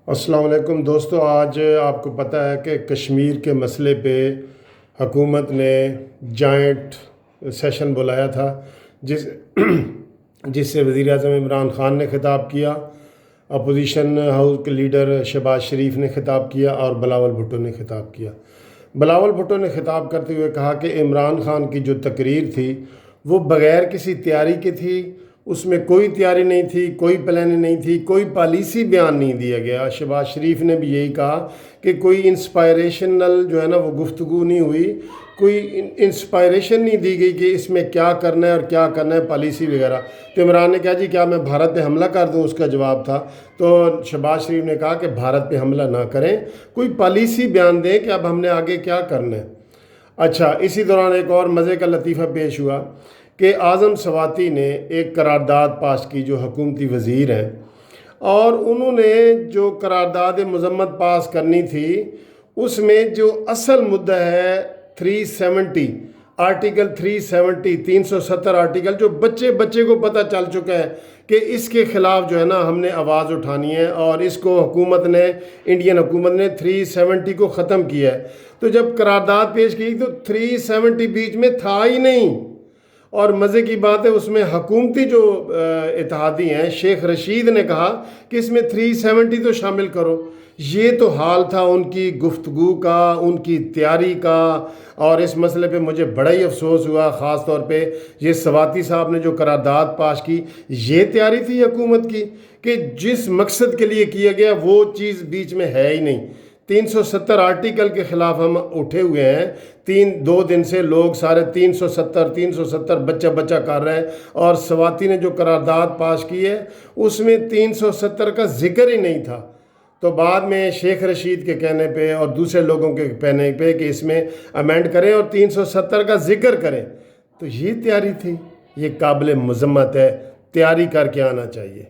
السلام علیکم دوستو، آج آپ کو پتہ ہے کہ کشمیر کے مسئلے پہ حکومت نے جوائنٹ سیشن بلایا تھا جس سے وزیر اعظم عمران خان نے خطاب کیا، اپوزیشن ہاؤس کے لیڈر شہباز شریف نے خطاب کیا اور بلاول بھٹو نے خطاب کیا۔ بلاول بھٹو نے خطاب کرتے ہوئے کہا کہ عمران خان کی جو تقریر تھی وہ بغیر کسی تیاری کے تھی، اس میں کوئی تیاری نہیں تھی، کوئی پلاننگ نہیں تھی، کوئی پالیسی بیان نہیں دیا گیا۔ شہباز شریف نے بھی یہی کہا کہ کوئی انسپائریشنل جو ہے نا وہ گفتگو نہیں ہوئی، کوئی انسپائریشن نہیں دی گئی کہ اس میں کیا کرنا ہے اور کیا کرنا ہے، پالیسی وغیرہ۔ تو عمران نے کہا جی کیا میں بھارت پہ حملہ کر دوں، اس کا جواب تھا۔ تو شہباز شریف نے کہا کہ بھارت پہ حملہ نہ کریں، کوئی پالیسی بیان دیں کہ اب ہم نے آگے کیا کرنا ہے۔ اچھا، اسی دوران ایک اور مزے کا لطیفہ پیش ہوا کہ اعظم سواتی نے ایک قرارداد پاس کی، جو حکومتی وزیر ہیں، اور انہوں نے جو قرارداد مذمت پاس کرنی تھی اس میں جو اصل مدعا ہے 370 آرٹیکل 370 370 آرٹیکل، جو بچے کو پتہ چل چکا ہے کہ اس کے خلاف جو ہے نا ہم نے آواز اٹھانی ہے، اور اس کو انڈین حکومت نے 370 کو ختم کیا ہے۔ تو جب قرارداد پیش کی تو 370 بیچ میں تھا ہی نہیں، اور مزے کی بات ہے اس میں حکومتی جو اتحادی ہیں شیخ رشید نے کہا کہ اس میں 370 تو شامل کرو۔ یہ تو حال تھا ان کی گفتگو کا، ان کی تیاری کا، اور اس مسئلے پہ مجھے بڑا ہی افسوس ہوا، خاص طور پہ یہ سواتی صاحب نے جو قرارداد پاس کی، یہ تیاری تھی حکومت کی کہ جس مقصد کے لیے کیا گیا وہ چیز بیچ میں ہے ہی نہیں۔ 370 آرٹیکل کے خلاف ہم اٹھے ہوئے ہیں، دو دن سے لوگ سارے 370 بچہ کر رہے ہیں، اور سواتی نے جو قرارداد پاس کی ہے اس میں 370 کا ذکر ہی نہیں تھا۔ تو بعد میں شیخ رشید کے کہنے پہ اور دوسرے لوگوں کے کہنے پہ کہ اس میں امینڈ کریں اور 370 کا ذکر کریں، تو یہ تیاری تھی۔ یہ قابل مذمت ہے، تیاری کر کے آنا چاہیے۔